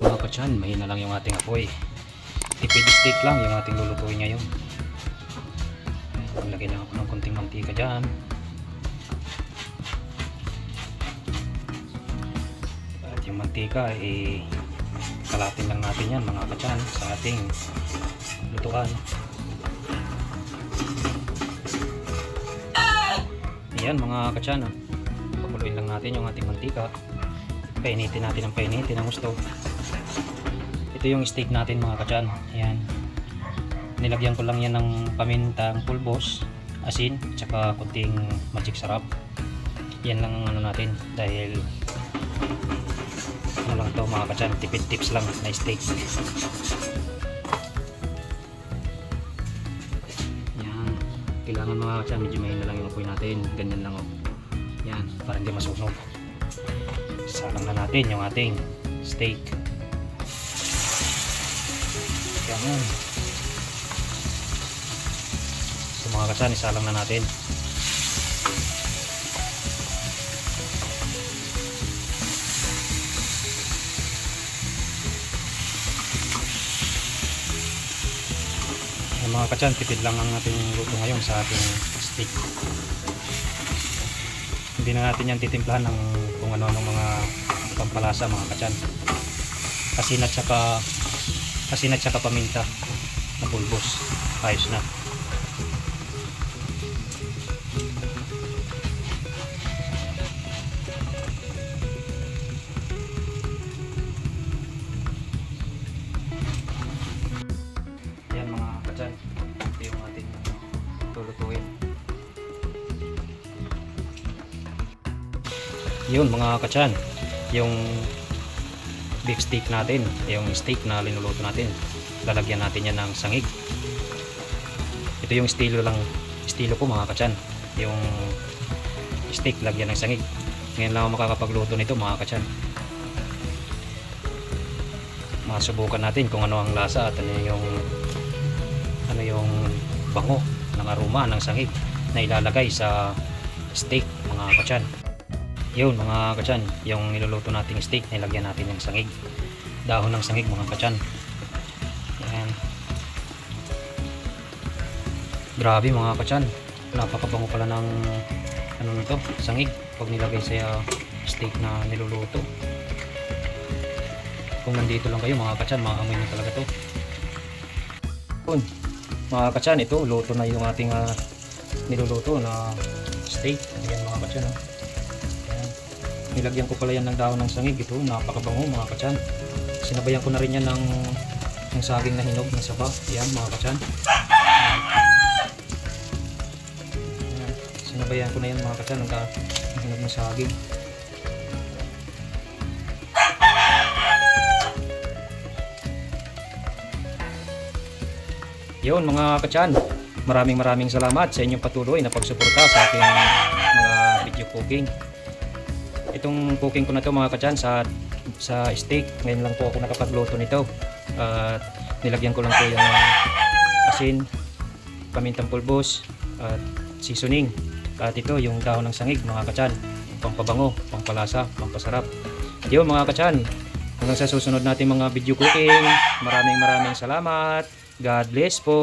Mga katsan, mahina lang yung ating apoy. Tipid steak lang yung ating lulutuin ngayon. Maglagay lang ako ng konting mantika dyan. At yung mantika kalatin lang natin yan mga katsan sa ating lutuan. Ayan mga katsan, pakuluin lang natin yung ating mantika. Painitin natin ang painitin ang gusto. Ito yung steak natin mga katsan. Ayan. Nilagyan ko lang yan ng pamintang pulbos, asin, tsaka kunting magic sarap. Yan lang ang ano natin dahil ano lang to mga katsan, tipid tips lang na steak. Yan. Kailangan mga katsan medyo mahina lang yung apoy natin. Ganyan lang o. Yan. Para hindi masunog. Salang na natin yung ating steak. Yan. So mga katsan, isalang na natin. Yan mga katsan, tipid lang ang ating luto ngayon sa ating steak. Hindi na natin yan titimplahan ng kung ano-ano mga pampalasa mga katsan. Asin at saka paminta na pulbos. Ayos na. Yan mga katsan, ito yung ating lulutuin. Yun mga katsan, yung beef steak natin, yung steak na linuluto natin, lalagyan natin yan ng sangig. Ito yung estilo ko mga katsan, yung steak lagyan ng sangig. Ngayon lang ako makakapagluto nito mga katsan. Masubukan natin kung ano ang lasa at ano yung bango ng aroma ng sangig na ilalagay sa steak mga katsan. Yun mga katsan, yung niluluto nating steak, nilagyan natin yung sangig, dahon ng sangig mga katsan. Yan. Grabe mga katsan, napakabango pala ng ano nito, sangig pag nilagay sa steak na niluluto. Kung nandito lang kayo mga katsan, maamoy nyo talaga to. Yun mga katsan, ito luto na yung ating niluluto na steak. Ayan mga katsan, nilagyan ko pala yan ng dahon ng sangig. Ito napakabango mga katsan. Sinabayan ko na rin yan ng saging na hinog na saba. Yan mga katsan. Yan. Sinabayan ko na yan mga katsan ng hinog na saging. Yun mga katsan, maraming salamat sa inyong patuloy na pagsuporta sa aking mga video cooking. Itong cooking ko na to mga katsan sa steak, ngayon lang po ako nakapagluto nito. Nilagyan ko lang po yung asin, pamintang pulbos at seasoning. At ito yung dahon ng sangig mga katsan, pampabango, pampalasa, pampasarap. Yun mga katsan, hanggang sa susunod natin mga video cooking. Maraming salamat. God bless po.